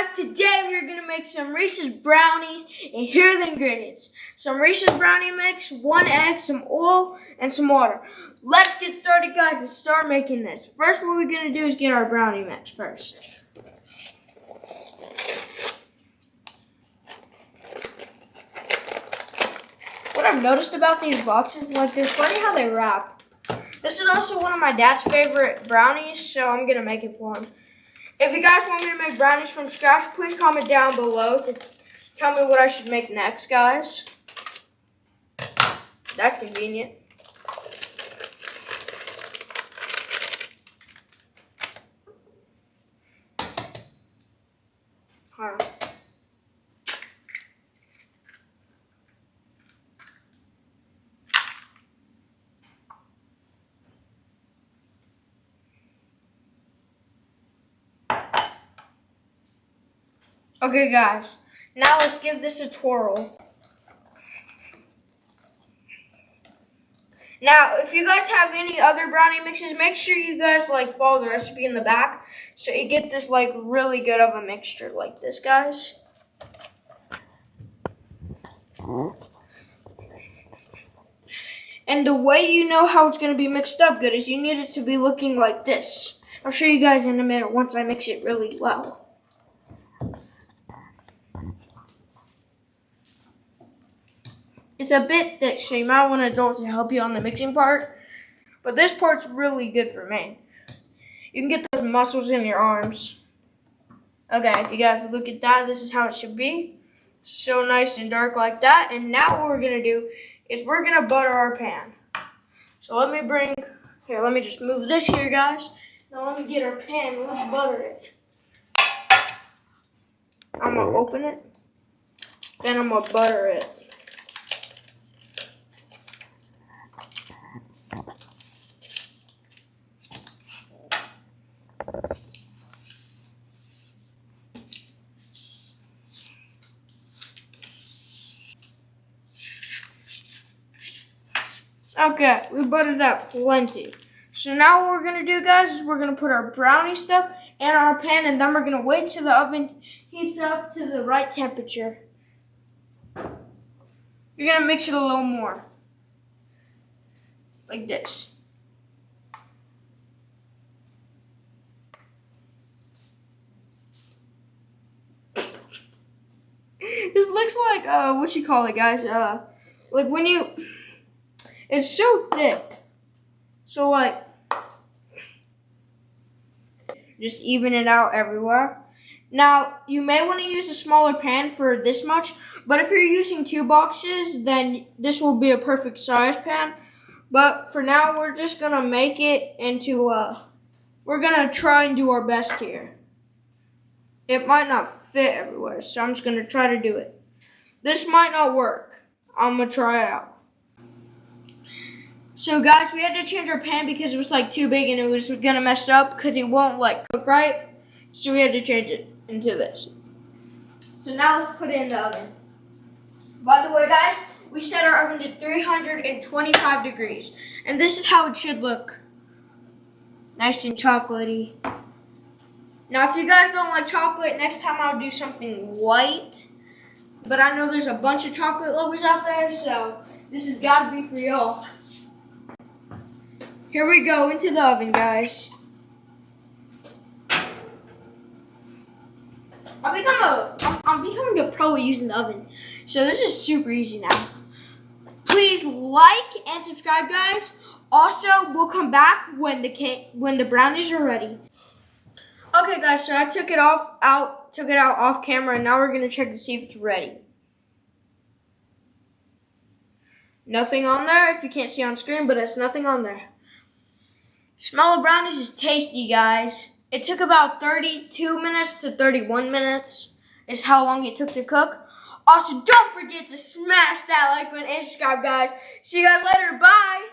guys, today we're going to make some Reese's brownies, and here are the ingredients. Some Reese's brownie mix, 1 egg, some oil, and some water. Let's get started, guys, and start making this. First, what we're going to do is get our brownie mix first. What I've noticed about these boxes, like, they're funny how they wrap. This is also one of my dad's favorite brownies, so I'm going to make it for him. If you guys want me to make brownies from scratch, please comment down below to tell me what I should make next, guys. That's convenient. Okay, guys, now let's give this a twirl. Now, if you guys have any other brownie mixes, make sure you guys follow the recipe in the back so you get this really good of a mixture like this, guys. And the way you know how it's going to be mixed up good is you need it to be looking like this. I'll show you guys in a minute once I mix it really well. It's a bit thick, so you might want an adult to help you on the mixing part. But this part's really good for me. You can get those muscles in your arms. Okay, if you guys look at that, this is how it should be. So nice and dark like that. And now what we're going to do is we're going to butter our pan. So let me just move this here, guys. Now let me get our pan and let's butter it. I'm going to open it. Then I'm going to butter it. Okay, we buttered that plenty. So now what we're going to do, guys, is we're going to put our brownie stuff in our pan, and then we're going to wait till the oven heats up to the right temperature. You're going to mix it a little more. Like this. This looks like, what you call it, guys? Like when you... It's so thick. So just even it out everywhere. Now, you may want to use a smaller pan for this much, but if you're using 2 boxes, then this will be a perfect size pan. But for now, we're just going to make it into, we're going to try and do our best here. It might not fit everywhere, so I'm just going to try to do it. This might not work. I'm going to try it out. So guys, we had to change our pan because it was too big and it was gonna mess up because it won't cook right. So we had to change it into this. So now let's put it in the oven. By the way, guys, we set our oven to 325 degrees. And this is how it should look. Nice and chocolatey. Now if you guys don't like chocolate, next time I'll do something white. But I know there's a bunch of chocolate lovers out there, so this has got to be for y'all. Here we go into the oven, guys. I'm becoming a pro at using the oven. So this is super easy now. Please like and subscribe, guys. Also, we'll come back when the brownies are ready. Okay, guys, so I took it out off camera, and now we're gonna check to see if it's ready. Nothing on there, if you can't see on screen, but it's nothing on there. Smell of brownies is tasty, guys. It took about 32 minutes to 31 minutes is how long it took to cook. Also, don't forget to smash that like button and subscribe, guys. See you guys later. Bye.